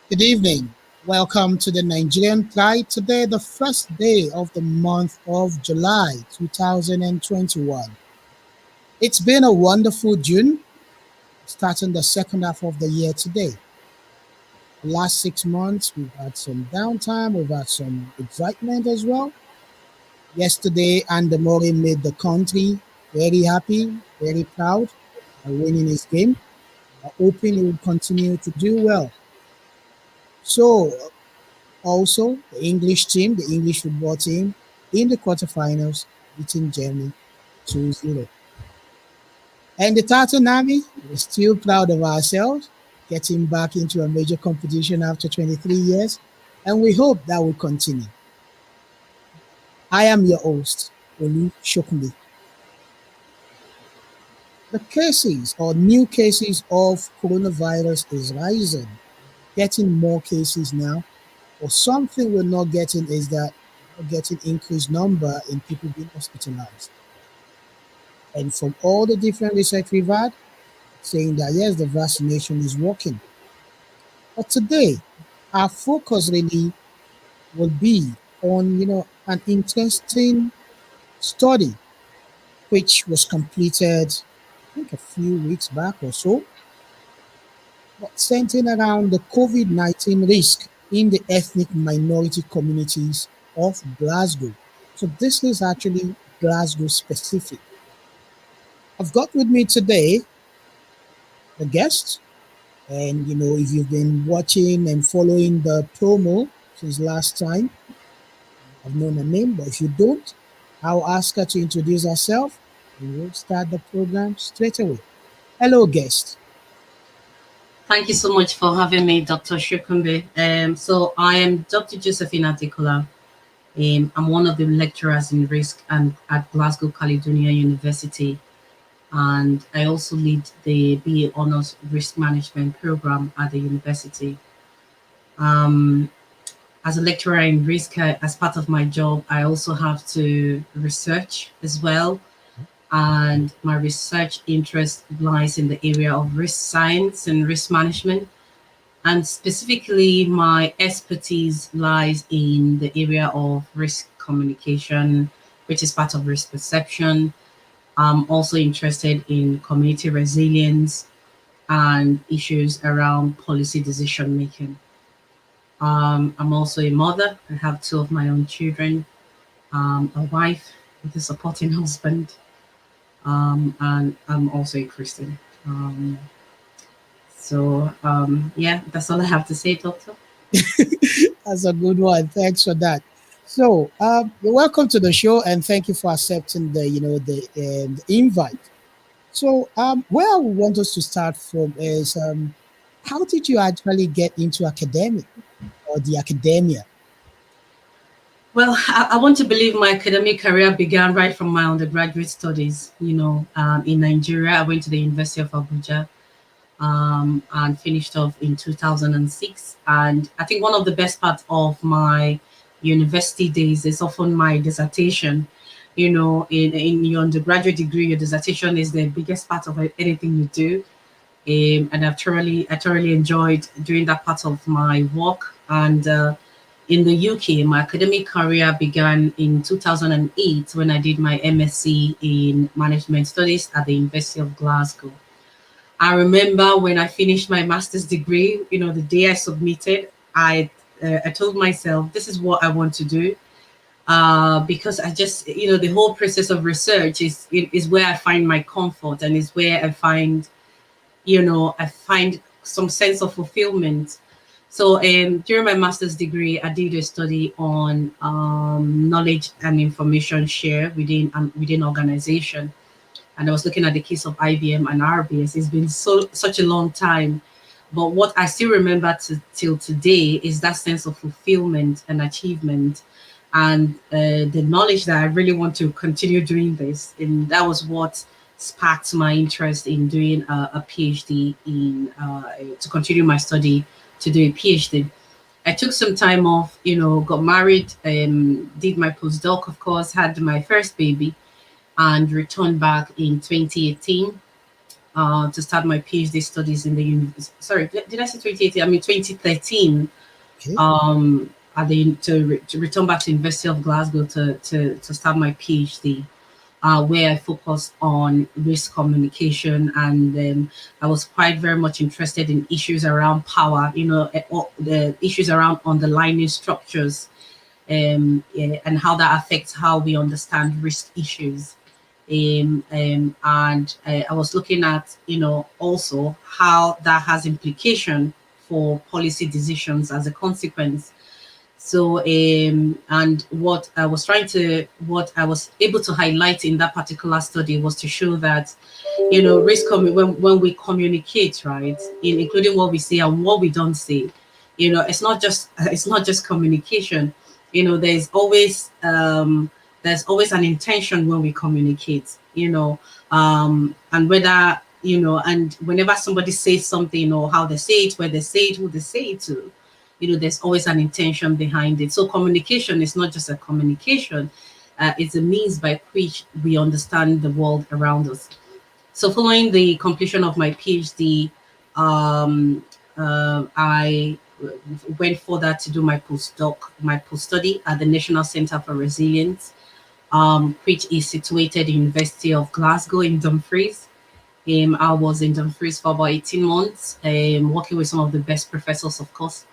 Good evening. Welcome to the Nigerian Pride. Today, the first day of the month of July 2021. It's been a wonderful June, starting the second half of the year today. The last 6 months, we've had some downtime, we've had some excitement as well. Yesterday, Andemore made the country very happy, very proud by winning his game. I'm hoping he will continue to do well. So, also, the English team, the English football team, in the quarterfinals, beating Germany 2-0. And the Tartan Army, we're still proud of ourselves, getting back into a major competition after 23 years, and we hope that will continue. I am your host, Olu Shokunbi. The cases or new cases of coronavirus is rising, getting more cases now. But something we're not getting is that we're getting increased number in people being hospitalized. And from all the different research we've had, saying that yes, the vaccination is working. But today, our focus really will be on an interesting study which was completed, I think, a few weeks back or so, but centering around the COVID-19 risk in the ethnic minority communities of Glasgow. So this is actually Glasgow specific. I've got with me today the guest, and if you've been watching and following the promo since last time, I've known her name, but if you don't, I'll ask her to introduce herself and we'll start the program straight away. Hello, guest. Thank you so much for having me, Dr. Shukumbe. So I am Dr. Josephine Adekola. I'm one of the lecturers in risk and at Glasgow Caledonia University. And I also lead the BA Honours Risk Management program at the university. As a lecturer in risk, as part of my job, I also have to research as well. And my research interest lies in the area of risk science and risk management. And specifically, my expertise lies in the area of risk communication, which is part of risk perception. I'm also interested in community resilience and issues around policy decision making. I'm also a mother. I have two of my own children, a wife with a supporting husband, and I'm also a Christian. Yeah, that's all I have to say, Doctor. That's a good one. Thanks for that. So, you're welcome to the show, and thank you for accepting the invite. So, where I want us to start from is, how did you actually get into academic or the academia? Well, I want to believe my academic career began right from my undergraduate studies. In Nigeria, I went to the University of Abuja and finished off in 2006. And I think one of the best parts of my university days is often my dissertation. In your undergraduate degree, your dissertation is the biggest part of anything you do. And I thoroughly enjoyed doing that part of my work. And in the UK, my academic career began in 2008 when I did my MSc in Management Studies at the University of Glasgow. I remember when I finished my master's degree, the day I submitted, I told myself this is what I want to do, because I just, the whole process of research is where I find my comfort, and is where I find some sense of fulfillment. So during my master's degree, I did a study on knowledge and information share within organization, and I was looking at the case of IBM and RBS. It's been such a long time, but what I still remember till today is that sense of fulfillment and achievement, and the knowledge that I really want to continue doing this. And that was what sparked my interest in doing a PhD to continue my study to do a PhD. I took some time off, got married, did my postdoc, of course, had my first baby, and returned back in 2018 to start my PhD studies in the university. Sorry, did I say 2018? I mean 2013. Okay. To return back to University of Glasgow to start my PhD, where I focused on risk communication, and I was quite very much interested in issues around power. All the issues around underlying structures, and how that affects how we understand risk issues. And I was looking at, also how that has implication for policy decisions as a consequence. So, and what I was able to highlight in that particular study was to show that, when we communicate, right, including what we say and what we don't say, it's not just communication. There's always an intention when we communicate. And whether and whenever somebody says something, or how they say it, where they say it, who they say it to, there's always an intention behind it. So communication is not just a communication, it's a means by which we understand the world around us. So following the completion of my PhD, I went further to do my post study at the National Center for Resilience, which is situated in University of Glasgow in Dumfries. I was in Dumfries for about 18 months, working with some of the best professors, of course,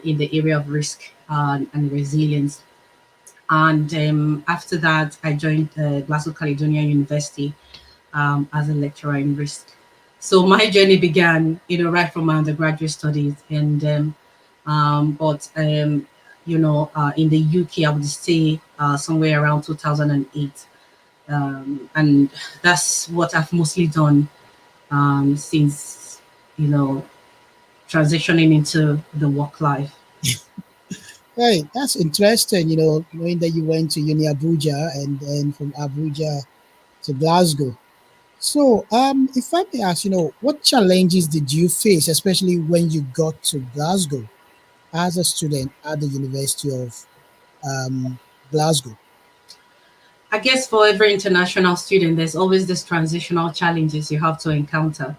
in the area of risk and resilience. And after that, I joined Glasgow Caledonia University as a lecturer in risk. So my journey began, right from my undergraduate studies, and in the UK, I would say somewhere around 2008, and that's what I've mostly done since, transitioning into the work life. Right, that's interesting. Knowing that you went to Uni Abuja and then from Abuja to Glasgow. So, if I may ask, what challenges did you face, especially when you got to Glasgow as a student at the University of um, Glasgow? I guess for every international student, there's always this transitional challenges you have to encounter.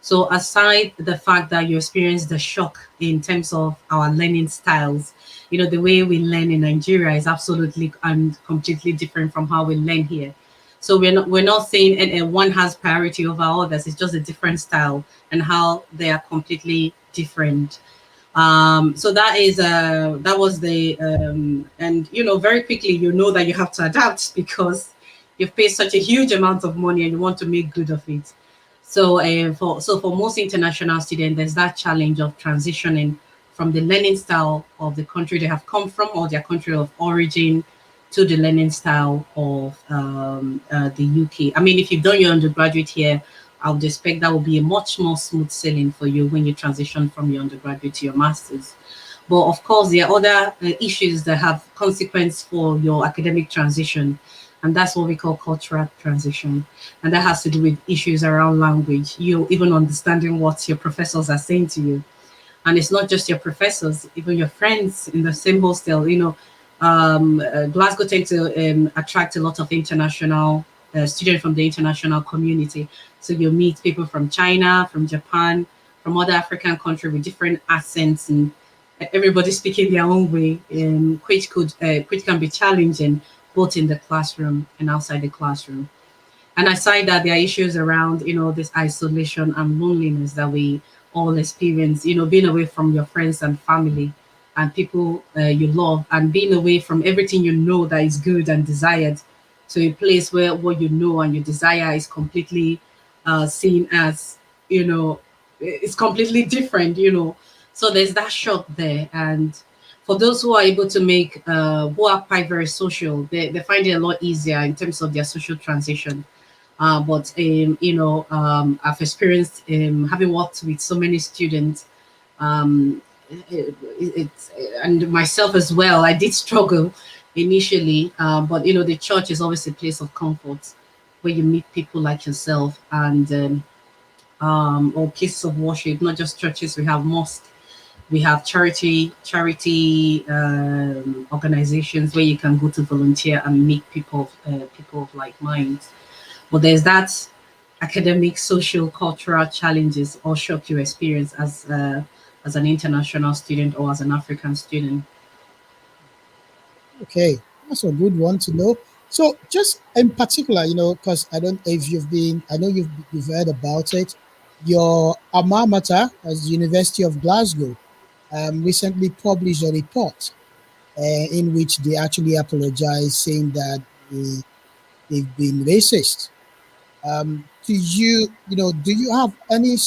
So aside the fact that you experience the shock in terms of our learning styles, the way we learn in Nigeria is absolutely and completely different from how we learn here. So we're not saying and one has priority over others. It's just a different style and how they are completely different. So that was the and very quickly that you have to adapt because you've paid such a huge amount of money and you want to make good of it. So for most international students, there's that challenge of transitioning from the learning style of the country they have come from or their country of origin to the learning style of the UK. I mean, if you've done your undergraduate here, I would expect that will be a much more smooth sailing for you when you transition from your undergraduate to your master's. But of course, there are other issues that have consequence for your academic transition, and that's what we call cultural transition. And that has to do with issues around language, you even understanding what your professors are saying to you. And it's not just your professors, even your friends in the same hostel. Glasgow tends to attract a lot of international students from the international community. So you meet people from China, from Japan, from other African countries with different accents, and everybody speaking their own way, which can be challenging both in the classroom and outside the classroom. And aside that, there are issues around, this isolation and loneliness that we all experience, being away from your friends and family and people you love, and being away from everything that is good and desired, to a place where what you know and your desire is completely seen as, it's completely different. So there's that shock there. And for those who are able to who are quite very social, they find it a lot easier in terms of their social transition. But I've experienced, having worked with so many students, um, it's and myself as well. I did struggle initially, but the church is always a place of comfort where you meet people like yourself, and or places of worship. Not just churches, we have mosques, we have charity organizations where you can go to volunteer and meet people of like minds. But there's that academic, social, cultural challenges or shock you experience as an international student or as an African student. Okay, that's a good one to know. So, just in particular, because I don't know if I know you've heard about it. Your alma mater, as the University of Glasgow, recently published a report in which they actually apologized, saying that they've been racist. Do you have any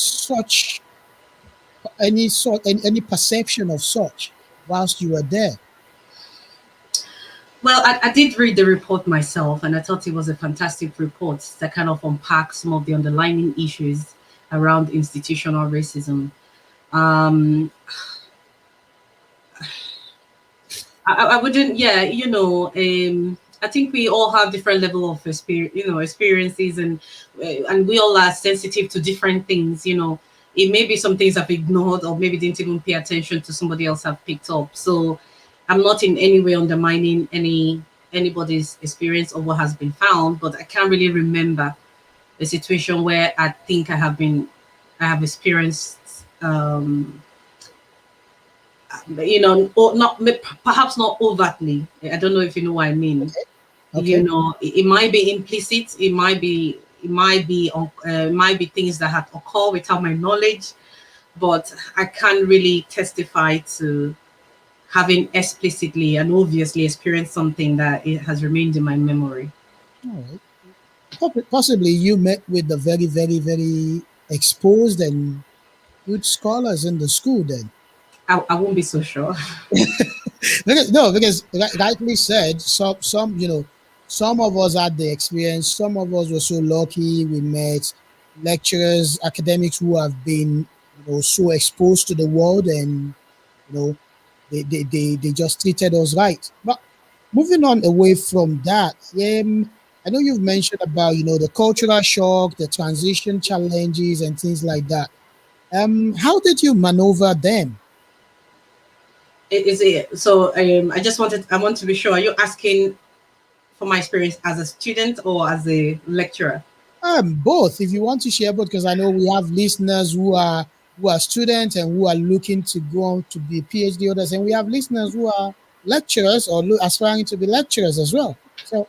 perception of such whilst you were there? Well, I did read the report myself, and I thought it was a fantastic report that kind of unpacks some of the underlying issues around institutional racism. Um, I wouldn't, yeah, I think we all have different level of experiences, and we all are sensitive to different things. It may be some things I've ignored or maybe didn't even pay attention to, somebody else have picked up. So I'm not in any way undermining anybody's experience or what has been found, but I can't really remember a situation where I have experienced, not perhaps not overtly. I don't know if you know what I mean. Okay, okay, It might be implicit. It might be things that have occurred without my knowledge, but I can't really testify to having explicitly and obviously experienced something that it has remained in my memory. all right. Possibly you met with the very, very, very exposed and good scholars in the school then. I won't be so sure. Because rightly said, some of us had the experience. Some of us were so lucky we met lecturers, academics who have been, so exposed to the world, and you know, they just treated us right. But moving on away from that, I know you've mentioned about, the cultural shock, the transition challenges, and things like that. How did you maneuver them? Is it so? I want to be sure. Are you asking for my experience as a student or as a lecturer? Both, if you want to share both, because I know we have listeners who are students and who are looking to go on to be PhD holders, and we have listeners who are lecturers or aspiring to be lecturers as well. So,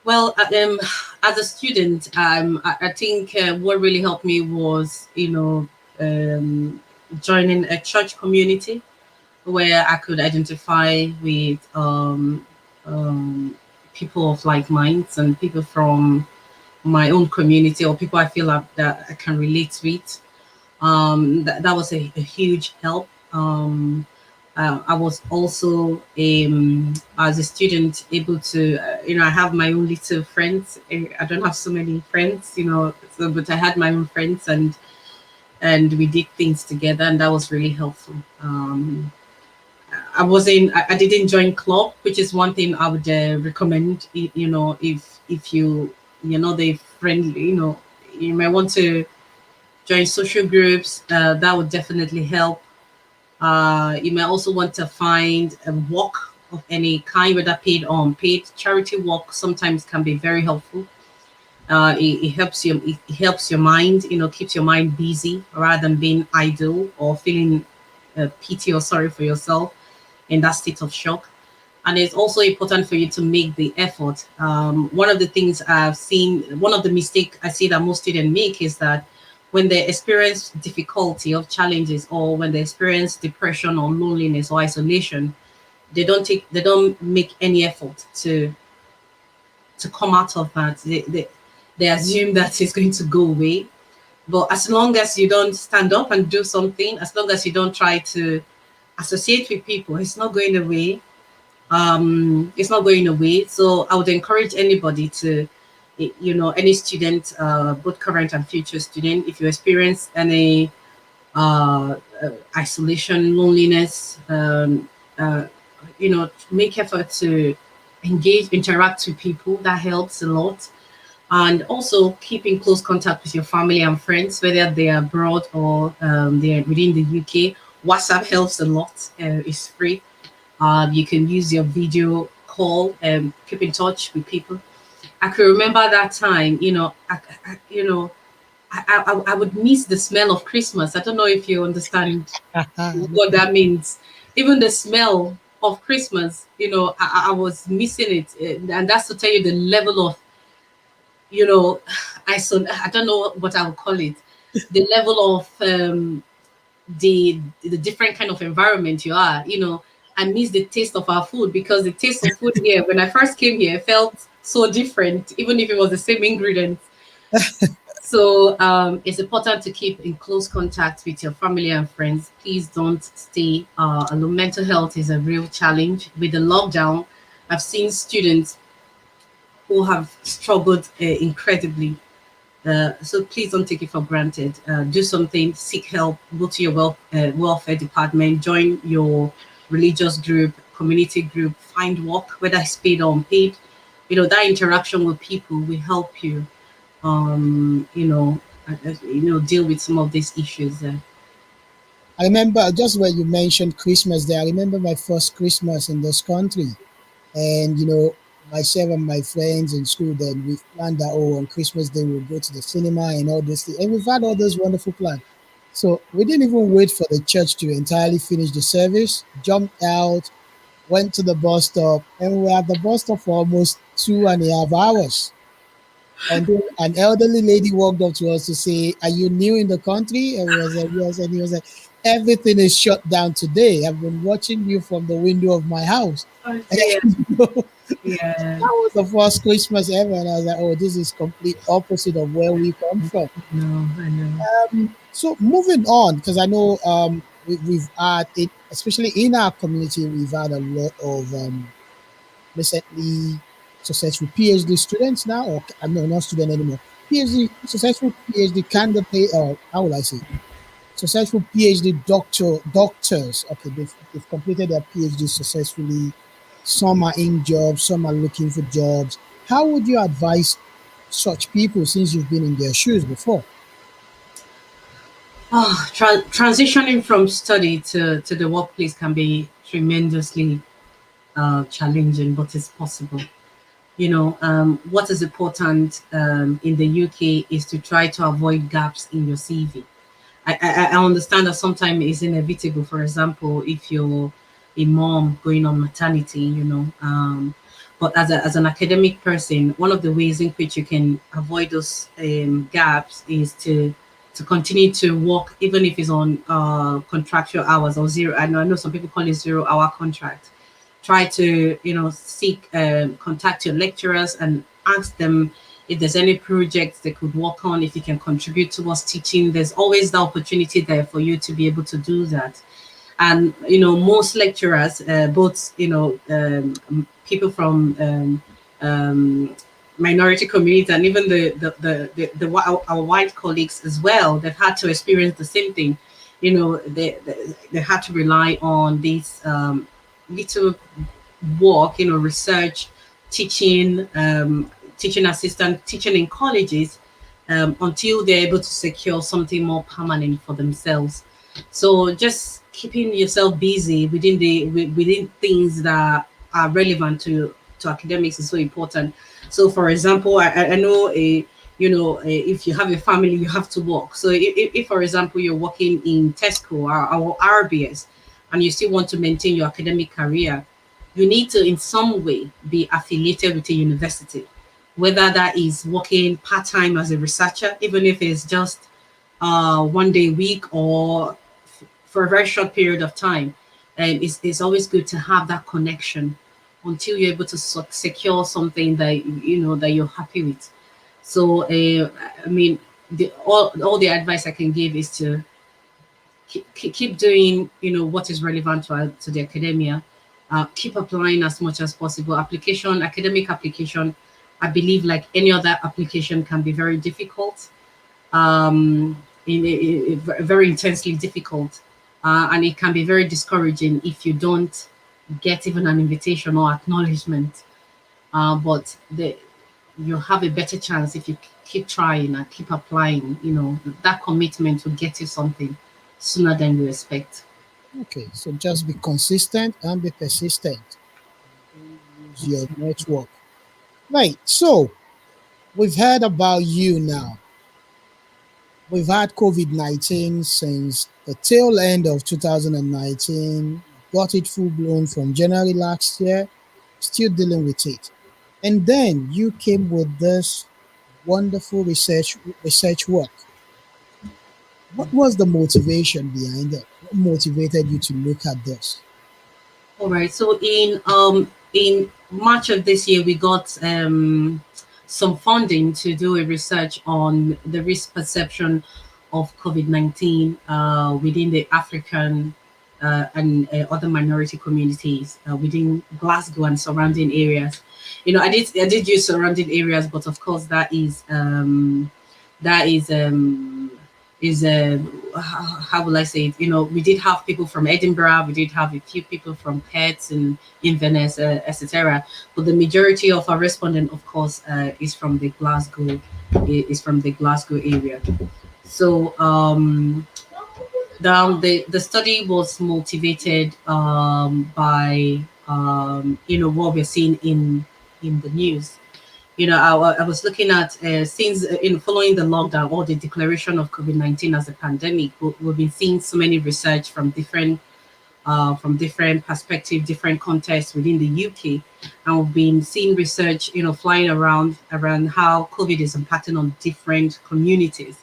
Well, as a student, I think what really helped me was, joining a church community where I could identify with people of like minds and people from my own community, or people I feel that I can relate with. That was a huge help. I was also, as a student, able to, I have my own little friends. I don't have so many friends, but I had my own friends, and we did things together, and that was really helpful. I didn't join club, which is one thing I would recommend. If you're not a friendly, you might want to join social groups. That would definitely help. You may also want to find a work of any kind, whether paid or unpaid. Charity work sometimes can be very helpful. It helps you. It helps your mind. Keeps your mind busy rather than being idle or feeling pity or sorry for yourself in that state of shock. and it's also important for you to make the effort. One of the things I've seen, one of the mistake I see that most students make is that when they experience difficulty of challenges, or when they experience depression or loneliness or isolation, they don't make any effort to come out of that. They assume that it's going to go away. But as long as you don't stand up and do something, as long as you don't try to associate with people, it's not going away. It's not going away. So I would encourage anybody to, any student, both current and future student, if you experience any isolation, loneliness, make effort to engage, interact with people. That helps a lot. And also keep in close contact with your family and friends, whether they are abroad or they're within the UK. WhatsApp helps a lot. It's free. You can use your video call and keep in touch with people. I can remember that time, I would miss the smell of Christmas. I don't know if you understand what that means. Even the smell of Christmas, I was missing it. And that's to tell you the level of, I don't know what I would call it, the level of the different kind of environment you are. I miss the taste of our food, because the taste of food here, when I first came here, felt so different, even if it was the same ingredients. So it's important to keep in close contact with your family and friends. Please don't stay alone. Mental health is a real challenge. With the lockdown, I've seen students who have struggled incredibly. So please don't take it for granted. Do something, seek help, go to your welfare department, join your religious group, community group, find work, whether it's paid or unpaid. That interaction with people will help you, deal with some of these issues. I remember just when you mentioned Christmas there, I remember my first Christmas in this country. And, myself and my friends in school, then we've planned that, oh, on Christmas Day, we'll go to the cinema and all this thing. And we've had all those wonderful plans. So we didn't even wait for the church to entirely finish the service, jumped out, went to the bus stop, and we were at the bus stop for almost 2.5 hours. And then an elderly lady walked up to us to say, "Are you new in the country?" And we was like, "Yes." And he was like, "Everything is shut down today. I've been watching you from the window of my house." Oh And, dear. that Yeah. was the first Christmas ever. And I was like, "Oh, this is complete opposite of where we come from." No, I know. So moving on, because I know we've had it, especially in our community, we've had a lot of recently successful PhD students now, or no, not student anymore. PhD successful PhD candidate, or how will I say, successful PhD doctors. Okay, they've completed their PhD successfully. Some are in jobs, some are looking for jobs. How would you advise such people, since you've been in their shoes before? Transitioning from study to the workplace can be tremendously challenging, but it's possible. What is important in the UK is to try to avoid gaps in your CV. I understand that sometimes it's inevitable. For example, if you're a mom going on maternity, but as an academic person, one of the ways in which you can avoid those gaps is to continue to work, even if it's on contractual hours or zero. I know some people call it 0 hour contract. Try to seek contact your lecturers and ask them if there's any projects they could work on, if you can contribute towards teaching. There's always the opportunity there for you to be able to do that. And most lecturers, both people from minority communities, and even our white colleagues as well, they've had to experience the same thing. They had to rely on these little work, research, teaching, teaching assistant, teaching in colleges, until they're able to secure something more permanent for themselves. So just keeping yourself busy within things that are relevant to academics is so important. So, for example, I know if you have a family, you have to work. So, if for example you're working in Tesco or RBS, and you still want to maintain your academic career, you need to in some way be affiliated with a university, whether that is working part-time as a researcher, even if it's just 1 day a week or for a very short period of time. And it's always good to have that connection until you're able to secure something that you know that you're happy with. So I mean, all the advice I can give is to keep doing what is relevant to the academia. Keep applying as much as possible. Academic application, I believe, like any other application, can be very difficult, very intensely difficult, and it can be very discouraging if you don't get even an invitation or acknowledgement. But you have a better chance if you keep trying and keep applying. That commitment will get you something sooner than you expect. Okay, so just be consistent and be persistent. Don't use your network. Right. So we've heard about you now. We've had COVID-19 since the tail end of 2019. Got it full blown from January last year. Still dealing with it. And then you came with this wonderful research work. What was the motivation behind it? What motivated you to look at this? All right. So in March of this year, we got some funding to do a research on the risk perception of COVID-19 within the African and other minority communities within Glasgow and surrounding areas. I did use surrounding areas, but of course that is how will I say it? We did have people from Edinburgh, we did have a few people from Perth and Inverness, etc. But the majority of our respondent, of course, is from the Glasgow area. So the study was motivated by what we're seeing in the news. I was looking at since in following the lockdown or the declaration of COVID-19 as a pandemic, we've been seeing so many research from different perspectives, different contexts within the UK, and we've been seeing research, flying around how COVID is impacting on different communities.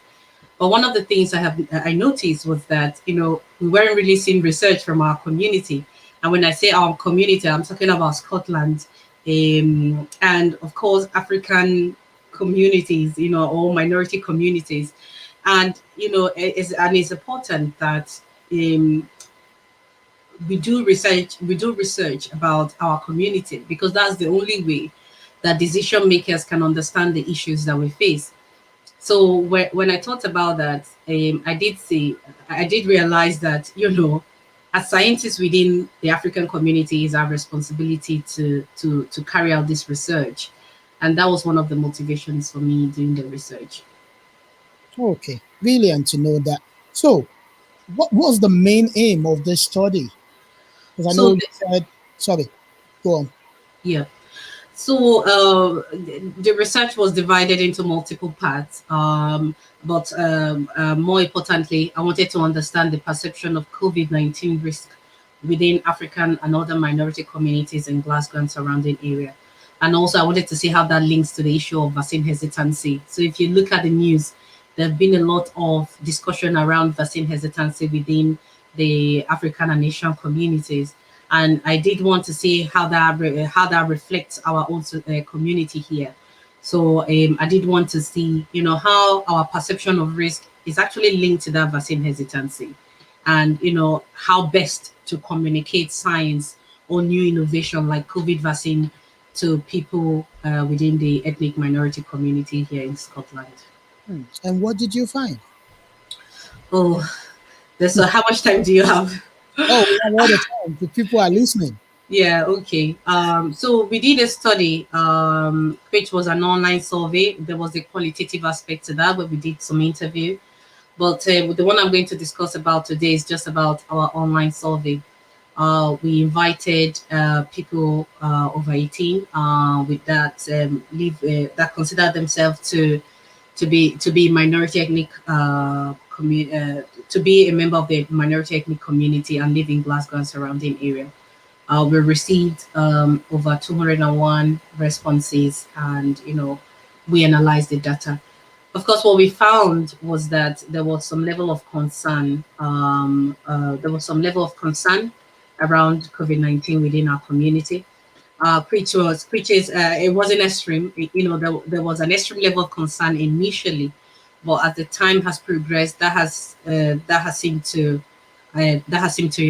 But one of the things I noticed was that we weren't really seeing research from our community, and when I say our community, I'm talking about Scotland, and of course African communities, or minority communities, and it's important that we do research about our community because that's the only way that decision makers can understand the issues that we face. So when I thought about that, I did realize that as scientists within the African community, it's our responsibility to carry out this research, and that was one of the motivations for me doing the research. Okay, brilliant to know that. So, what was the main aim of this study? Because I know So you said, sorry, go on. yeah, so the research was divided into multiple parts, but more importantly, I wanted to understand the perception of COVID-19 risk within African and other minority communities in Glasgow and surrounding area. And also, I wanted to see how that links to the issue of vaccine hesitancy. So, if you look at the news, there have been a lot of discussion around vaccine hesitancy within the African and Asian communities, and I did want to see how that reflects our own community here. So I did want to see, how our perception of risk is actually linked to that vaccine hesitancy, and how best to communicate science or new innovation like COVID vaccine to people within the ethnic minority community here in Scotland. And what did you find? Oh, so how much time do you have? Oh, we have all the time. The people are listening. Yeah, okay. So we did a study, which was an online survey. There was a qualitative aspect to that, where we did some interview. But the one I'm going to discuss about today is just about our online survey. We invited people over 18 with that that consider themselves to be minority ethnic to be a member of the minority ethnic community and live in Glasgow and surrounding area. We received over 201 responses, and we analyzed the data. Of course, what we found was that there was some level of concern. There was some level of concern around COVID-19 within our community. Which is it wasn't extreme. There was an extreme level of concern initially, but as the time has progressed, that has seemed to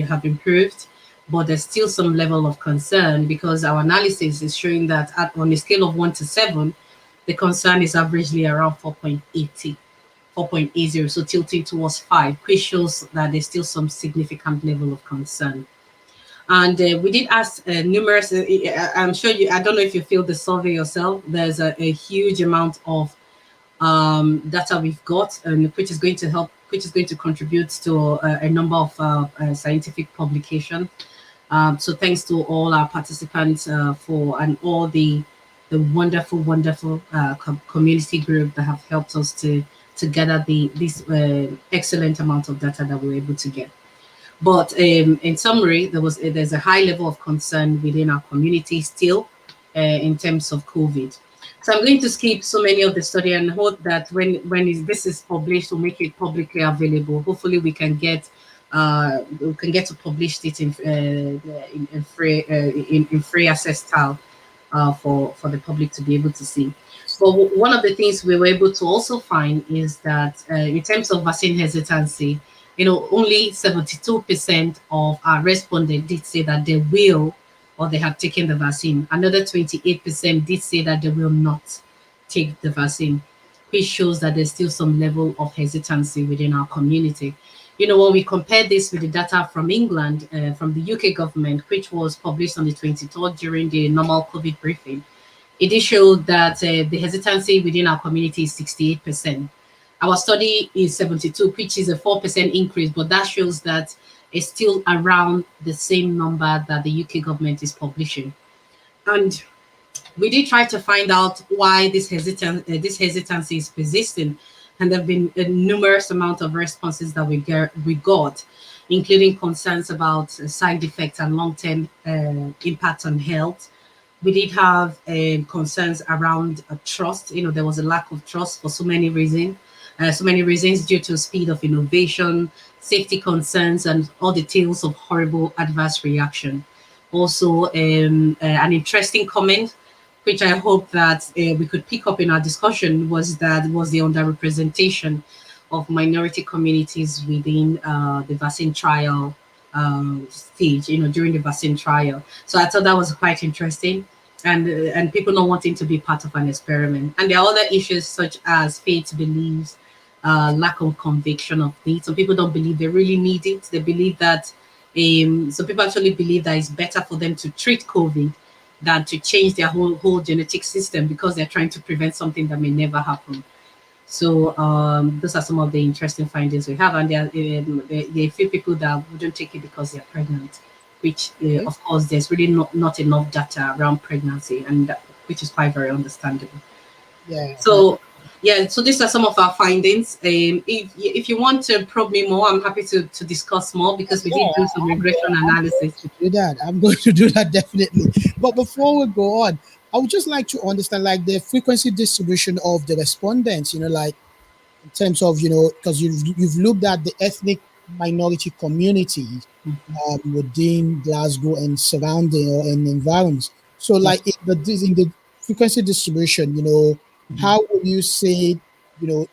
have improved. But there's still some level of concern because our analysis is showing that on a scale of 1 to 7, the concern is averagely around 4.80. 4.80, so tilting towards 5, which shows that there's still some significant level of concern. And we did ask numerous, I'm sure you, I don't know if you feel the survey yourself. There's a huge amount of data we've got, and which is going to contribute to a number of scientific publications. So thanks to all our participants and all the wonderful, wonderful community group that have helped us to gather this excellent amount of data that we were able to get. But in summary, there's a high level of concern within our community still in terms of COVID. So I'm going to skip so many of the study and hope that this is published, to make it publicly available. Hopefully, we can get to publish it in free access style for the public to be able to see. But one of the things we were able to also find is that in terms of vaccine hesitancy, only 72% of our respondents did say that they will or they have taken the vaccine. Another 28% did say that they will not take the vaccine, which shows that there's still some level of hesitancy within our community. When we compare this with the data from England, from the UK government, which was published on the 23rd during the normal COVID briefing, it did show that the hesitancy within our community is 68%. Our study is 72, which is a 4% increase, but that shows that it's still around the same number that the UK government is publishing. And we did try to find out why this hesitancy is persisting, and there have been a numerous amount of responses that we got, including concerns about side effects and long-term impact on health. We did have concerns around trust. There was a lack of trust for so many reasons. Due to speed of innovation, safety concerns, and all the tales of horrible adverse reaction. Also, an interesting comment, which I hope that we could pick up in our discussion, was the underrepresentation of minority communities within the vaccine trial stage, during the vaccine trial. So I thought that was quite interesting, and people not wanting to be part of an experiment. And there are other issues such as faith beliefs, lack of conviction of need. Some people don't believe they really need it. They believe that some people actually believe that it's better for them to treat COVID than to change their whole genetic system because they're trying to prevent something that may never happen. So those are some of the interesting findings we have, and there are a few people that wouldn't take it because they're pregnant, which Okay. of course there's really not enough data around pregnancy, and which is quite very understandable. Yeah. So yeah, so these are some of our findings. If you want to probe me more, I'm happy to discuss more because we did Yeah, do some regression I'm going analysis. to do that. I'm going to do that definitely. But before we go on, I would just like to understand like the frequency distribution of the respondents, like in terms of, because you've looked at the ethnic minority communities Mhm. within Glasgow and surrounding or and environs. So Yeah. like in the frequency distribution, Mhm. how would you say,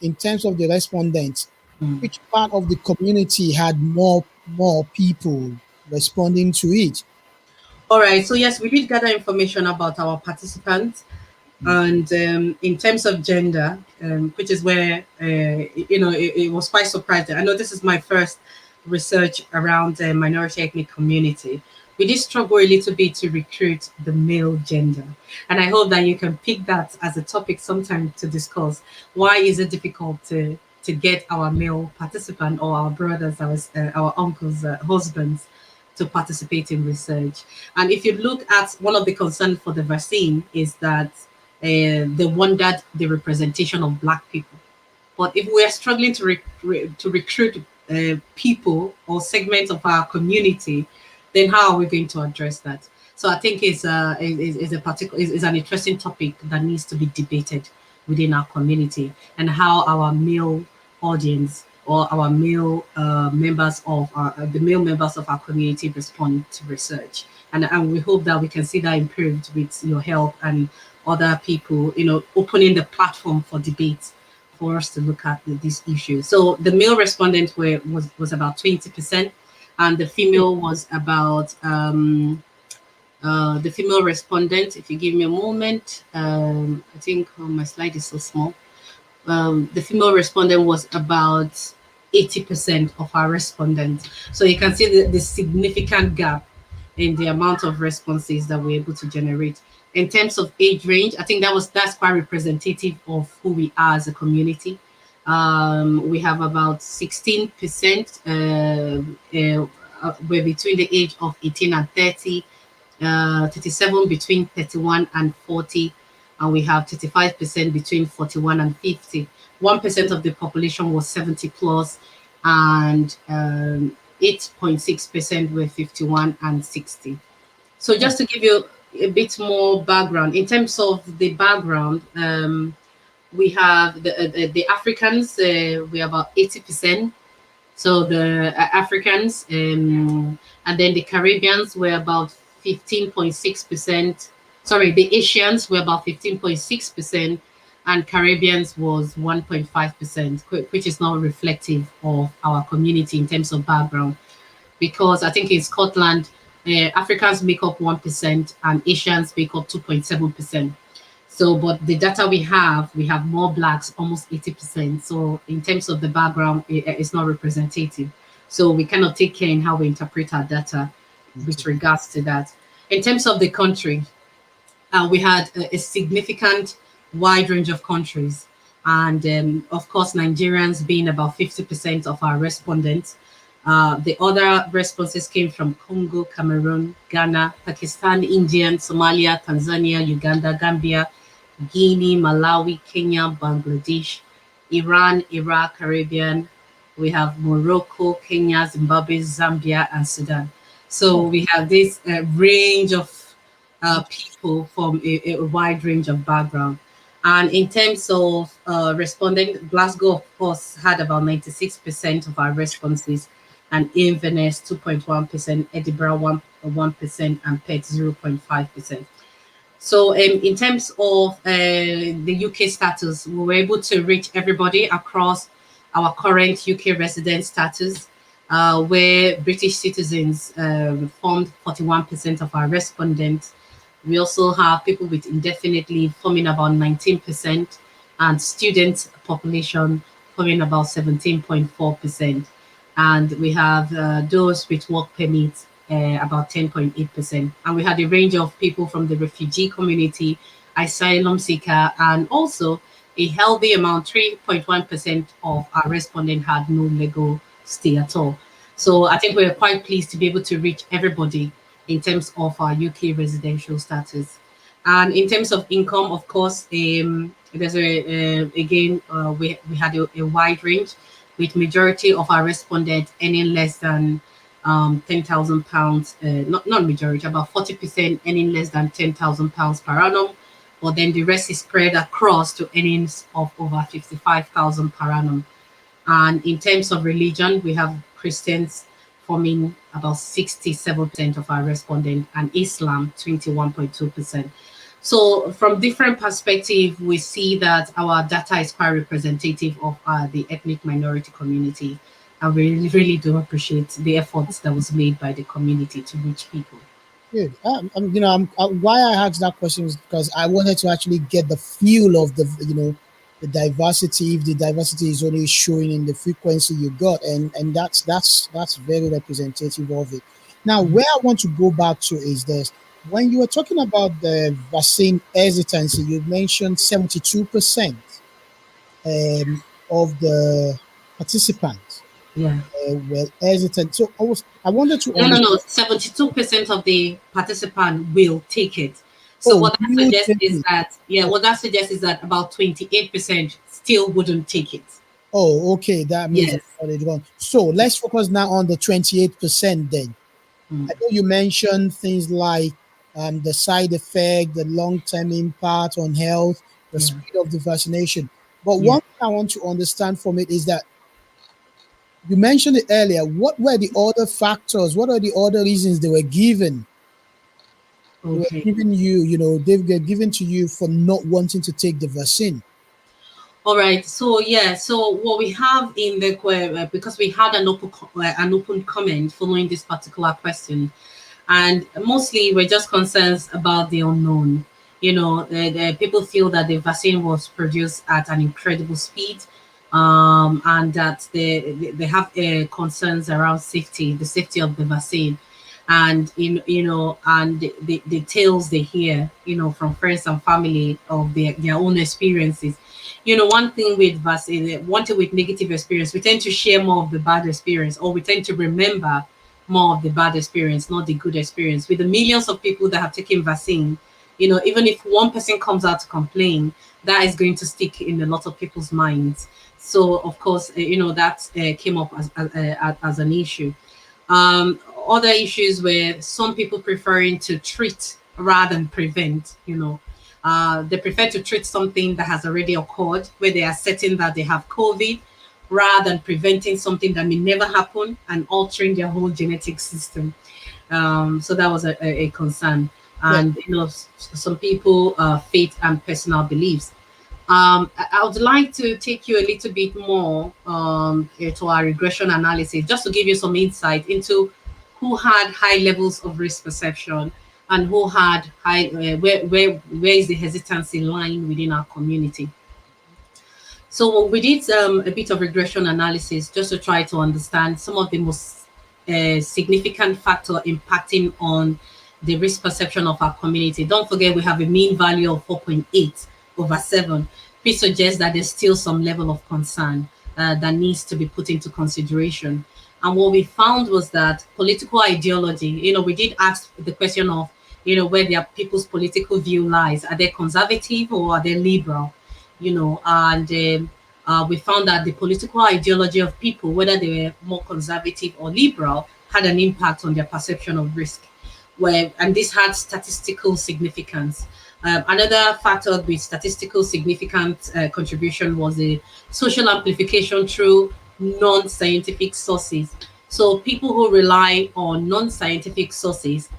in terms of the respondents, Mhm. which part of the community had more people responding to it? All right. So yes, we did gather information about our participants, and in terms of gender, which is where it was quite surprising. I know this is my first research around the minority ethnic community. We did struggle a little bit to recruit the male gender, and I hope that you can pick that as a topic sometime to discuss. Why is it difficult to get our male participant or our brothers, our uncles, husbands to participate in research? And if you look at one of the concerns for the vaccine is that they wondered the representation of Black people. But if we are struggling to recruit people or segments of our community then how are we going to address that? So I think is a particular is an interesting topic that needs to be debated within our community, and how our male audience or our male members of the male members of our community respond to research, and we hope that we can see that improved with your help and other people, opening the platform for debate for us to look at this issue. So the male respondents was about 20%, and the female was about the female respondent. If you give me a moment, I think my slide is so small. The female respondent was about 80% of our respondents. So you can see the significant gap in the amount of responses that we're able to generate. In terms of age range, I think that's quite representative of who we are as a community. We have about 16% we're between the age of 18 and 30, 37 between 31 and 40, and we have 35% between 41 and 50. 1% of the population was 70 plus, and 8.6% were 51 and 60. So just to give you a bit more background, in terms of the background, we have the Africans, we're about 80%. So the Africans, and then the Caribbeans were about 15.6%. Sorry, the Asians were about 15.6%, and Caribbeans was 1.5%, which is not reflective of our community in terms of background. Because I think in Scotland, Africans make up 1% and Asians make up 2.7%. So, but the data we have more blacks, almost 80%. So, in terms of the background, it's not representative. So, we cannot take care in how we interpret our data with regards to that. In terms of the country, we had a significant wide range of countries. And of course, Nigerians being about 50% of our respondents. The other responses came from Congo, Cameroon, Ghana, Pakistan, India, Somalia, Tanzania, Uganda, Gambia, Guinea, Malawi, Kenya, Bangladesh, Iran, Iraq, Caribbean. We have Morocco, Kenya, Zimbabwe, Zambia, and Sudan. So we have this range of people from a wide range of background. And in terms of responding, Glasgow, of course, had about 96% of our responses, and Inverness 2.1%, Edinburgh 1%, and Perth 0.5%. So in terms of the UK status, we were able to reach everybody across our current UK resident status, where British citizens formed 41% of our respondents. We also have people with indefinite leave forming about 19%, and student population forming about 17.4%. And we have those with work permits about 10.8%. And we had a range of people from the refugee community, asylum seeker, and also a healthy amount, 3.1% of our respondents had no legal stay at all. So I think we're quite pleased to be able to reach everybody in terms of our UK residential status. And in terms of income, of course, there's we had a wide range, with majority of our respondents earning less than £10,000. Not majority, about 40% earning less than £10,000 per annum. But then the rest is spread across to earnings of over 55,000 per annum. And in terms of religion, we have Christians forming about 67% of our respondents, and Islam 21.2%. So from different perspectives, we see that our data is quite representative of the ethnic minority community. And we really do appreciate the efforts that was made by the community to reach people. Good. Why I asked that question is because I wanted to actually get the feel of the diversity. If the diversity is only showing in the frequency you got, and that's very representative of it. Now, where I want to go back to is this: when you were talking about the vaccine hesitancy, you mentioned 72% of the participants Yeah. were hesitant. So I wanted to No. understand. 72% of the participant will take it. So Oh, what that you suggests take is it. that, yeah, what that suggests is that about 28% still wouldn't take it. Oh, okay. That means Yes. it's already gone. So let's focus now on the 28% then. Mm. I know you mentioned things like the side effect, the long term impact on health, the Yeah. speed of the vaccination. But Yeah. one thing I want to understand from it is that you mentioned it earlier. What were the other factors? What are the other reasons they were given? They were Okay. giving you, they've been given to you for not wanting to take the vaccine. All right. So yeah. So what we have in the because we had an open comment following this particular question, and mostly we're just concerns about the unknown. The people feel that the vaccine was produced at an incredible speed, and that they have concerns around safety, the safety of the vaccine, and and the tales they hear, from friends and family of their own experiences. One thing with vaccine, one thing with negative experience, we tend to share more of the bad experience, or we tend to remember more of the bad experience, not the good experience. With the millions of people that have taken vaccine, even if one person comes out to complain, that is going to stick in a lot of people's minds. So of course, that came up as an issue. Other issues were some people preferring to treat rather than prevent. They prefer to treat something that has already occurred, where they are certain that they have COVID, rather than preventing something that may never happen and altering their whole genetic system. So that was a concern. Yeah. And some people, faith and personal beliefs. I would like to take you a little bit more to our regression analysis, just to give you some insight into who had high levels of risk perception and who had high, where is the hesitancy lying within our community. So we did a bit of regression analysis just to try to understand some of the most significant factor impacting on the risk perception of our community. Don't forget we have a mean value of 4.8/7, which suggests that there's still some level of concern that needs to be put into consideration. And what we found was that political ideology, we did ask the question of, where their people's political view lies. Are they conservative or are they liberal? And we found that the political ideology of people, whether they were more conservative or liberal, had an impact on their perception of risk. And this had statistical significance. Another factor with statistical significant contribution was the social amplification through non-scientific sources. So people who rely on non-scientific sources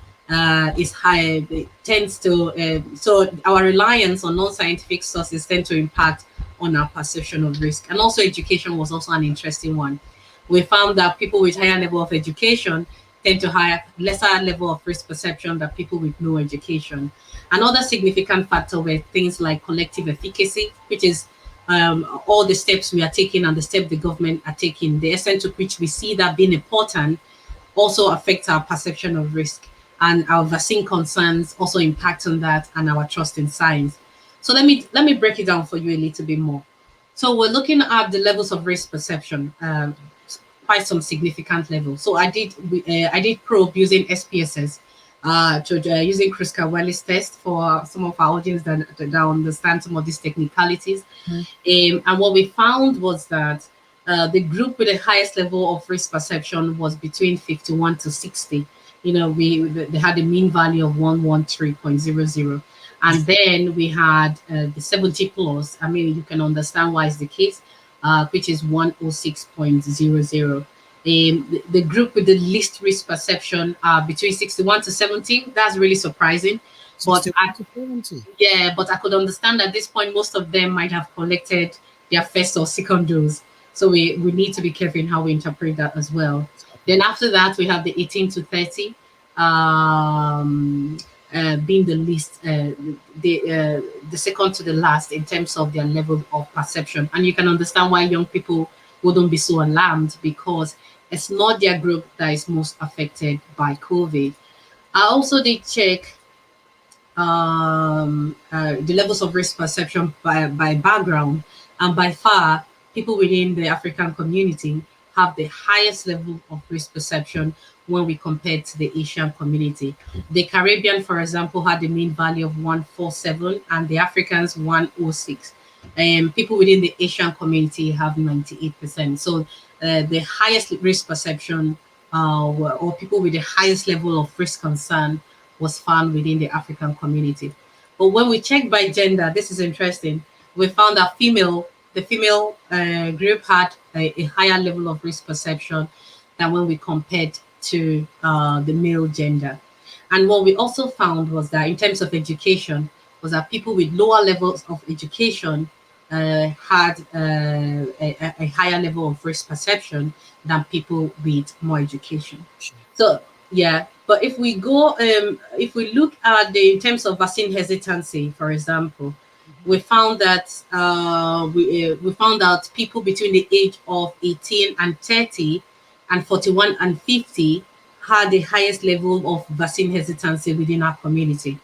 is high. It tends to so our reliance on non-scientific sources tend to impact on our perception of risk. And also education was also an interesting one. We found that people with higher level of education tend to have lesser level of risk perception than people with no education. Another significant factor were things like collective efficacy, which is all the steps we are taking and the step the government are taking, the extent to which we see that being important also affects our perception of risk, and our vaccine concerns also impact on that and our trust in science. So let me break it down for you a little bit more. So we're looking at the levels of risk perception, quite some significant levels. So I did probe using SPSS, using Kruskal-Wallis test for some of our audience that understand some of these technicalities. Mhm. And what we found was that the group with the highest level of risk perception was between 51 to 60. They had a mean value of 113.00. And then we had the 70 plus. I mean, you can understand why it's the case, which is 106.00. The group with the least risk perception between 61 to 70. That's really surprising. But 61 to 70. yeah, but I could understand at this point most of them might have collected their first or second dose. So we need to be careful in how we interpret that as well. Then after that, we have the 18 to 30, um, being the least, the second to the last in terms of their level of perception. And you can understand why young people wouldn't be so alarmed, because it's not their group that is most affected by COVID. I also did check the levels of risk perception by background, and by far, people within the African community have the highest level of risk perception when we compare to the Asian community. The Caribbean, for example, had a mean value of 147, and the Africans 106. People within the Asian community have 98%. So the highest risk perception or people with the highest level of risk concern was found within the African community. But when we check by gender, this is interesting. We found that the female group had a higher level of risk perception than when we compared to the male gender. And what we also found was that in terms of education, was that people with lower levels of education had a higher level of risk perception than people with more education. So yeah, but if we look at the in terms of vaccine hesitancy, for example, Mhm. we found out people between the age of 18 and 30 and 41 and 50 had the highest level of vaccine hesitancy within our community.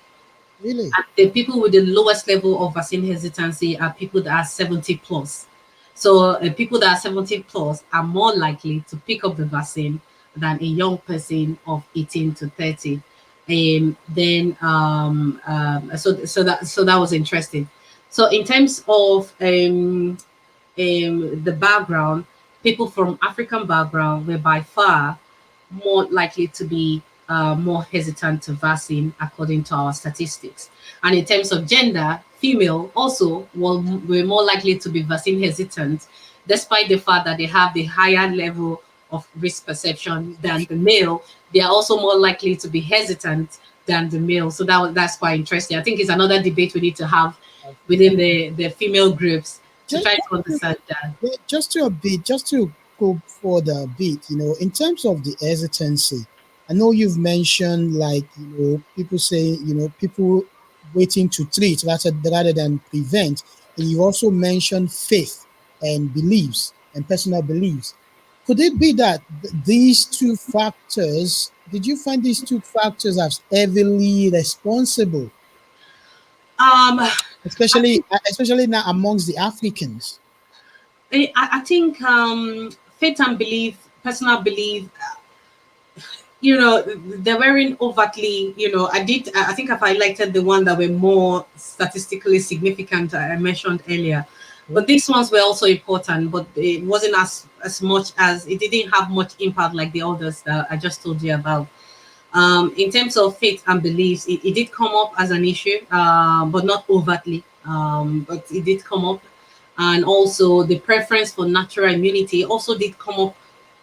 Really? And the people with the lowest level of vaccine hesitancy are people that are 70 plus. So people that are 70 plus are more likely to pick up the vaccine than a young person of 18 to 30. So that was interesting. So in terms of the background, people from African background were by far more likely to be more hesitant to vaccine according to our statistics. And in terms of gender, female also were more likely to be vaccine hesitant, despite the fact that they have the higher level of risk perception than the male. They are also more likely to be hesitant than the male. So that's quite interesting. I think it's another debate we need to have within the female groups to Just, try to understand that. just to go further a bit, in terms of the hesitancy, I know you've mentioned like, people say, people waiting to treat rather than prevent. And you also mentioned faith and beliefs and personal beliefs. Could it be that these two factors, did you find these two factors as heavily responsible, Um, I especially think especially now amongst the Africans? I think faith and belief, personal belief, they weren't overtly, I think I've highlighted the one that were more statistically significant I mentioned earlier. But these ones were also important, but it wasn't as much as it didn't have much impact like the others that I just told you about. In terms of faith and beliefs, it did come up as an issue, but not overtly. But it did come up. And also the preference for natural immunity also did come up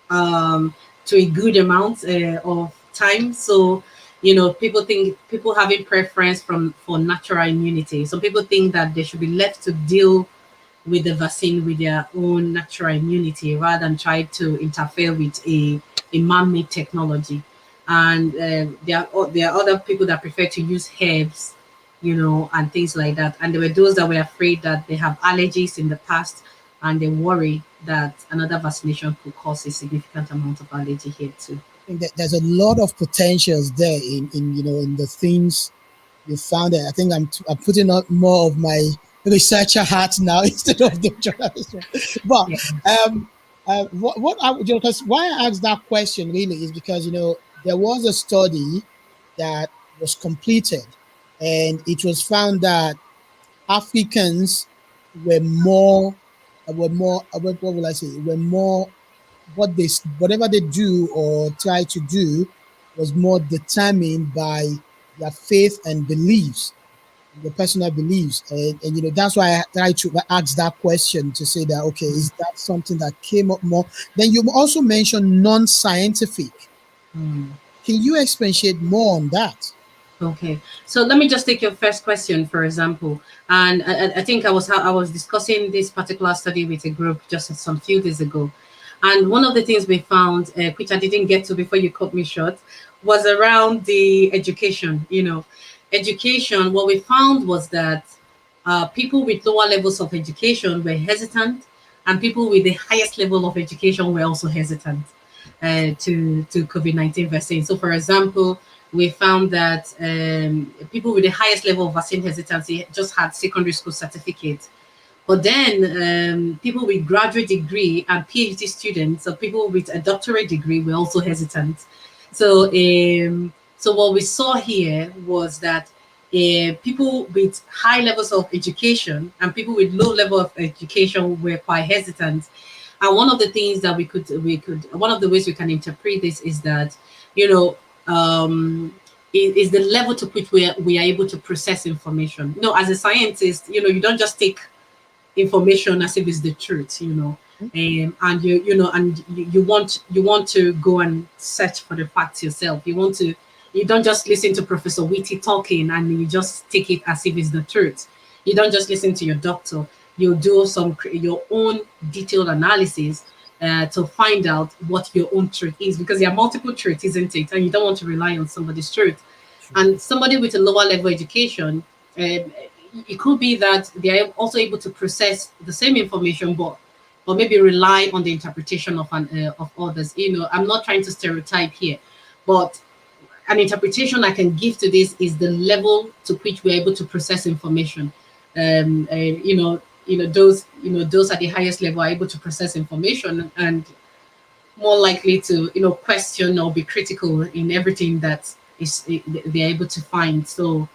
um, to a good amount of time. So, people having preference for natural immunity. Some people think that they should be left to deal with the vaccine with their own natural immunity rather than try to interfere with a man-made technology. And there are other people that prefer to use herbs, and things like that. And there were those that were afraid that they have allergies in the past and they worry that another vaccination could cause a significant amount of allergy here too. Think that there's a lot of potentials there in the things you found. It. I think I'm putting up more of my researcher hat now instead of the journalist one. But Yeah. what I because why I asked that question really is because there was a study that was completed, and it was found that Africans what will I say, were more, whatever they do or try to do was more determined by their faith and beliefs, their personal beliefs. And that's why I try to ask that question to say that, okay, is that something that came up more? Then you also mentioned non-scientific. Hmm. Can you expatiate more on that? Okay, so let me just take your first question for example, and I think I was discussing this particular study with a group just some few days ago, and one of the things we found, which I didn't get to before you cut me short, was around the education. Education. What we found was that people with lower levels of education were hesitant, and people with the highest level of education were also hesitant to COVID-19 vaccine. So, for example, we found that people with the highest level of vaccine hesitancy just had secondary school certificates. But then people with graduate degree and PhD students, so people with a doctorate degree, were also hesitant. So what we saw here was that people with high levels of education and people with low level of education were quite hesitant. And one of the things that one of the ways we can interpret this is that, you know, is the level to which we are able to process information. No, as a scientist, you know, you don't just take information as if it's the truth, you know. And you want to go and search for the facts yourself. You don't just listen to Professor Whitty talking and you just take it as if it's the truth. You don't just listen to your doctor. You do your own detailed analysis to find out what your own truth is, because there are multiple truths, isn't it? And you don't want to rely on somebody's truth. Sure. And somebody with a lower level education, it could be that they are also able to process the same information, but maybe rely on the interpretation of others. You know, I'm not trying to stereotype here, but an interpretation I can give to this is the level to which we're able to process information. Those at the highest level are able to process information and more likely to, question or be critical in everything that they're able to find. So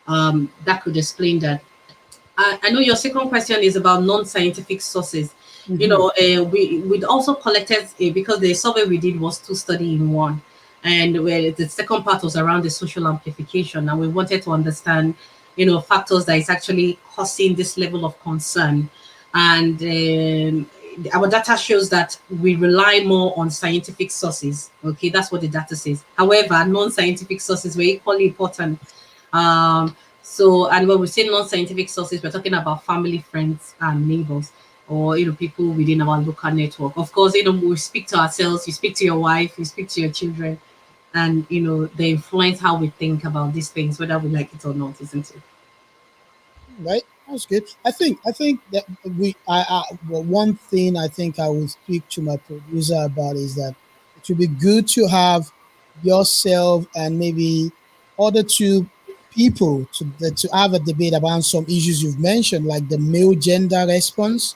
that could explain that. I know your second question is about non-scientific sources. Hmm. We also collected because the survey we did was two study in one, and where the second part was around the social amplification, and we wanted to understand, factors that is actually causing this level of concern, and our data shows that we rely more on scientific sources. Okay, that's what the data says. However, non-scientific sources were equally important. And when we say non-scientific sources, we're talking about family, friends, and neighbors, or people within our local network. Of course, we speak to ourselves. You speak to your wife. You speak to your children, and they influence how we think about these things, whether we like it or not, isn't it? Right, that's good. I think that well, one thing I think I will speak to my producer about is that it would be good to have yourself and maybe other two people to have a debate about some issues you've mentioned, like the male gender response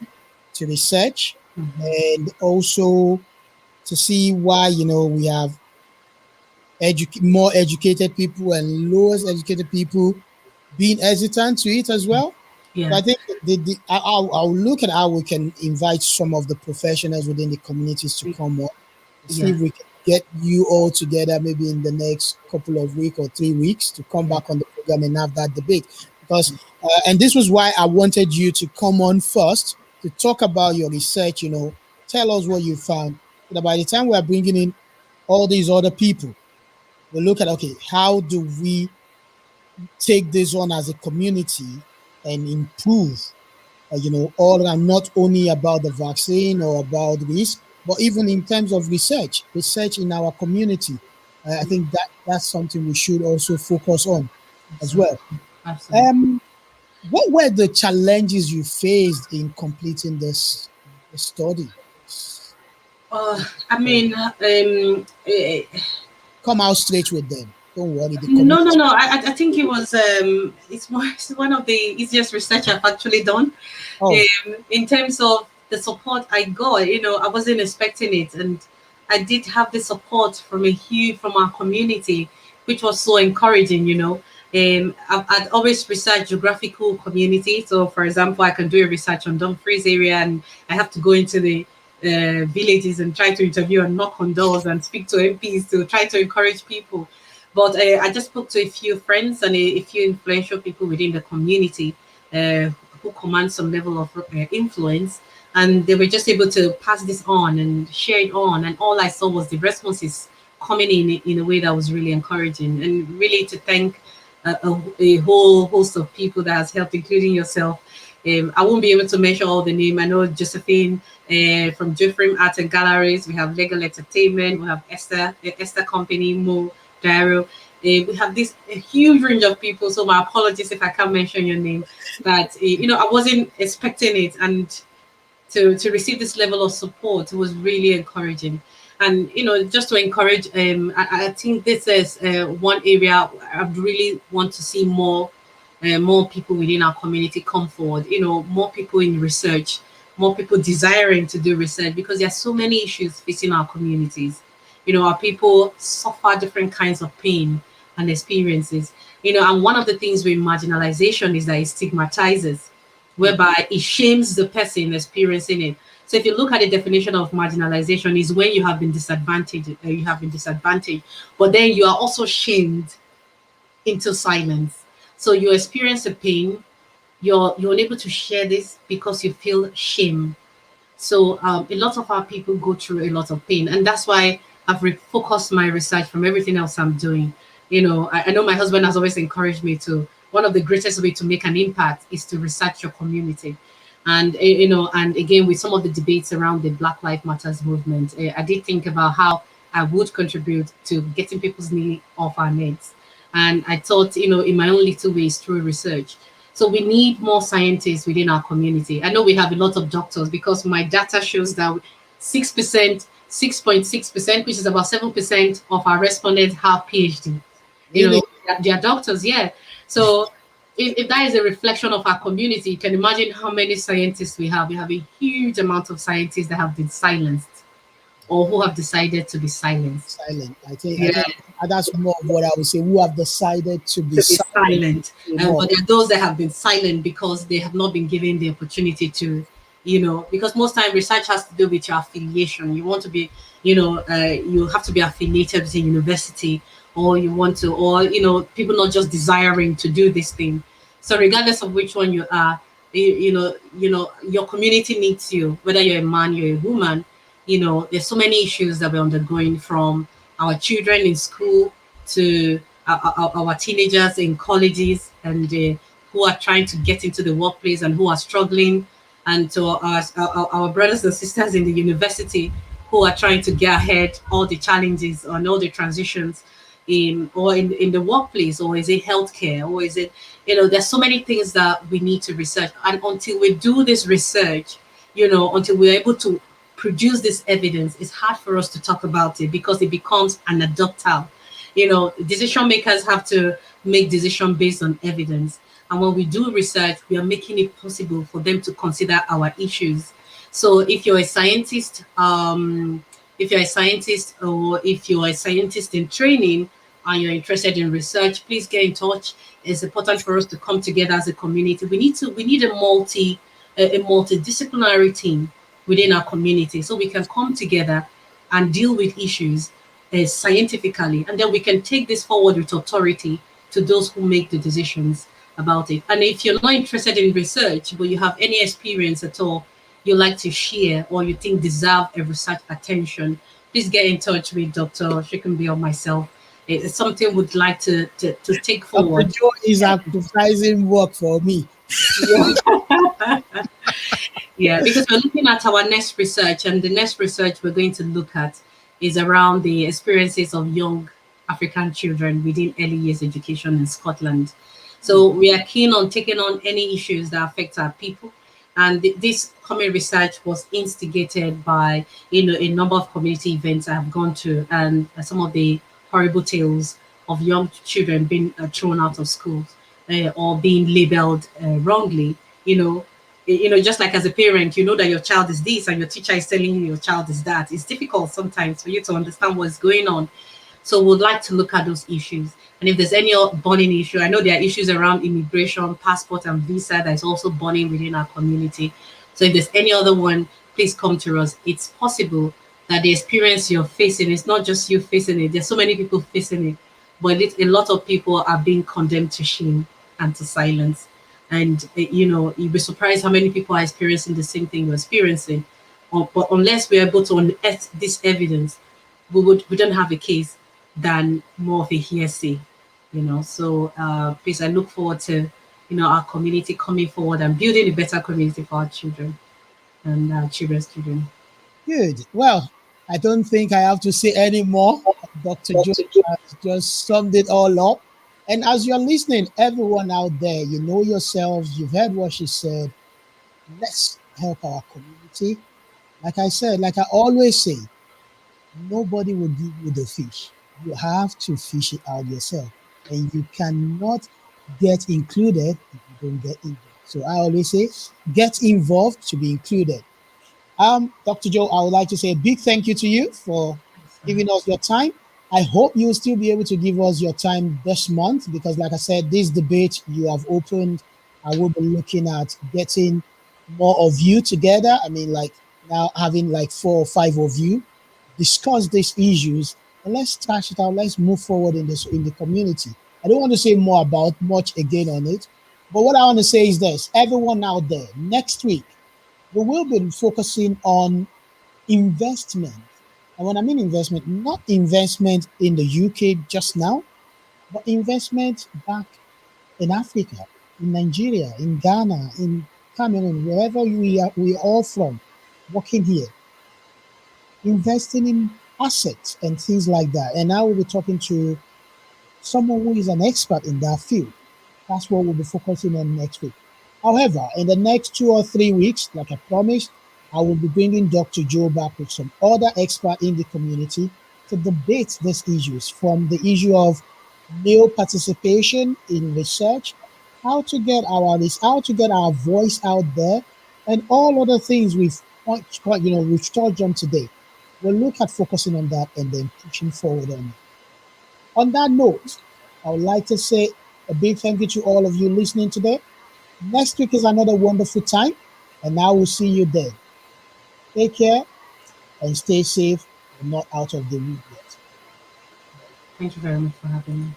to research, Hmm. and also to see why we have more educated people and lowest educated people being hesitant to it as well. So Yeah. I think I'll look at how we can invite some of the professionals within the communities to come on and see Yeah. if we can get you all together maybe in the next couple of weeks or 3 weeks to come Yeah. back on the program and have that debate. Because and this was why I wanted you to come on first to talk about your research. Tell us what you found. So that by the time we are bringing in all these other people, we look at, okay, how do we take this on as a community and improve, all around, not only about the vaccine or about this, but even in terms of research in our community. I think that's something we should also focus on as Absolutely. well. Absolutely. Um, what were the challenges you faced in completing the study? I mean, Come out straight with them. Don't worry, the no, no, community. no. I think it was it's one of the easiest research I've actually done. Oh, In terms of the support I got, I wasn't expecting it, and I did have the support from our community, which was so encouraging. I'd always research geographical community. So, for example, I can do a research on Dumfries area, and I have to go into the villages and try to interview and knock on doors and speak to MPs to try to encourage people. But I just spoke to a few friends and a few influential people within the community uh, who command some level of influence, and they were just able to pass this on and share it on. And all I saw was the responses coming in a way that was really encouraging, and really to thank a whole host of people that has helped, including yourself. I won't be able to mention all the name. I know Josephine from Jeffrey Art and Galleries. We have Legal Entertainment. We have Esther Company, Mo Dairo. We have this a huge range of people. So my apologies if I can't mention your name, but I wasn't expecting it, and to receive this level of support was really encouraging. And just to encourage, I think this is one area I really want to see more people within our community come forward. More people in research, more people desiring to do research, because there are so many issues facing our communities. Our people suffer different kinds of pain and experiences. And one of the things with marginalization is that it stigmatizes, whereby it shames the person experiencing it. So if you look at the definition of marginalization, is when you have been disadvantaged, but then you are also shamed into silence. So you experience a pain, you're unable to share this because you feel shame. So a lot of our people go through a lot of pain, and that's why I've refocused my research from everything else I'm doing. I know my husband has always encouraged me to. One of the greatest way to make an impact is to research your community, and and again with some of the debates around the Black Lives Matters movement, I did think about how I would contribute to getting people's knee off our necks, and I thought, in my own little ways through research. So we need more scientists within our community. I know we have a lot of doctors because my data shows that 6%, 6.6%, which is about 7% of our respondents have PhD. Really? They are doctors, yeah. So if that is a reflection of our community, you can imagine how many scientists we have. We have a huge amount of scientists that have been silenced or who have decided to be silenced. Silent. I think Yeah, that's more of what I would say. Who have decided to be to be silent silent. more. But there are those that have been silent because they have not been given the opportunity to, because most time research has to do with your affiliation. You want to be, you have to be affiliated with a university, or you want to, or, people not just desiring to do this thing. So regardless of which one you are, your community needs you, whether you're a man, you're a woman. There's so many issues that we're undergoing, from our children in school to our teenagers in colleges, and who are trying to get into the workplace and who are struggling, and to our brothers and sisters in the university who are trying to get ahead all the challenges and all the transitions in the workplace, or is it healthcare, or is it, there's so many things that we need to research. And until we do this research, until we're able to produce this evidence, it's hard for us to talk about it because it becomes anecdotal. Decision makers have to make decision based on evidence. And when we do research, we are making it possible for them to consider our issues. So if you're a scientist, or if you're a scientist in training and you're interested in research, please get in touch. It's important for us to come together as a community. We need a multidisciplinary team within our community, so we can come together and deal with issues scientifically, and then we can take this forward with authority to those who make the decisions about it. And if you're not interested in research, but you have any experience at all you like to share, or you think deserve a research attention, please get in touch with Dr. Shikunbi or myself. It's something we'd like to take Dr. forward. Joe is advertising work for me. Yeah, because we're looking at our next research, and the next research we're going to look at is around the experiences of young African children within early years education in Scotland. So we are keen on taking on any issues that affect our people. And this common research was instigated by a number of community events I have gone to, and some of the horrible tales of young children being thrown out of schools, or being labeled wrongly. You know, just like as a parent, you know that your child is this, and your teacher is telling you your child is that. It's difficult sometimes for you to understand what's going on. So we'd like to look at those issues. And if there's any burning issue, I know there are issues around immigration, passport, and visa that is also burning within our community. So if there's any other one, please come to us. It's possible that the experience you're facing is not just you facing it. There's so many people facing it, but a lot of people are being condemned to shame and to silence. And you'll be surprised how many people are experiencing the same thing you're experiencing. But unless we're able to unearth this evidence, we don't have a case than more of a hearsay. So please, I look forward to our community coming forward and building a better community for our children and our children's children. Good. Well, I don't think I have to say any more. Dr. Joe has just summed it all up. And as you're listening, everyone out there, you know yourselves, you've heard what she said. Let's help our community. Like I said, like I always say, nobody will give you the fish. You have to fish it out yourself. And you cannot get included if you don't get involved. So I always say, get involved to be included. Dr. Joe, I would like to say a big thank you to you for giving us your time. I hope you will still be able to give us your time this month because, like I said, this debate you have opened, I will be looking at getting more of you together. I mean, like now having like 4 or 5 of you discuss these issues, and let's trash it out. Let's move forward in this in the community. I don't want to say more about much again on it, but what I want to say is this: everyone out there, next week we will be focusing on investment. And when I mean investment, not investment in the UK just now, but investment back in Africa, in Nigeria, in Ghana, in Cameroon, wherever we are all from, working here, investing in assets and things like that. And I will be talking to someone who is an expert in that field. That's what we'll be focusing on next week. However, in the next 2 or 3 weeks, like I promised, I will be bringing Dr. Joe back with some other expert in the community to debate these issues, from the issue of male participation in research, how to get our voice out there, and all other things we've touched on today. We'll look at focusing on that and then pushing forward on it. On that note, I would like to say a big thank you to all of you listening today. Next week is another wonderful time, and I will see you then. Take care and stay safe. We're not out of the wood yet. Thank you very much for having me.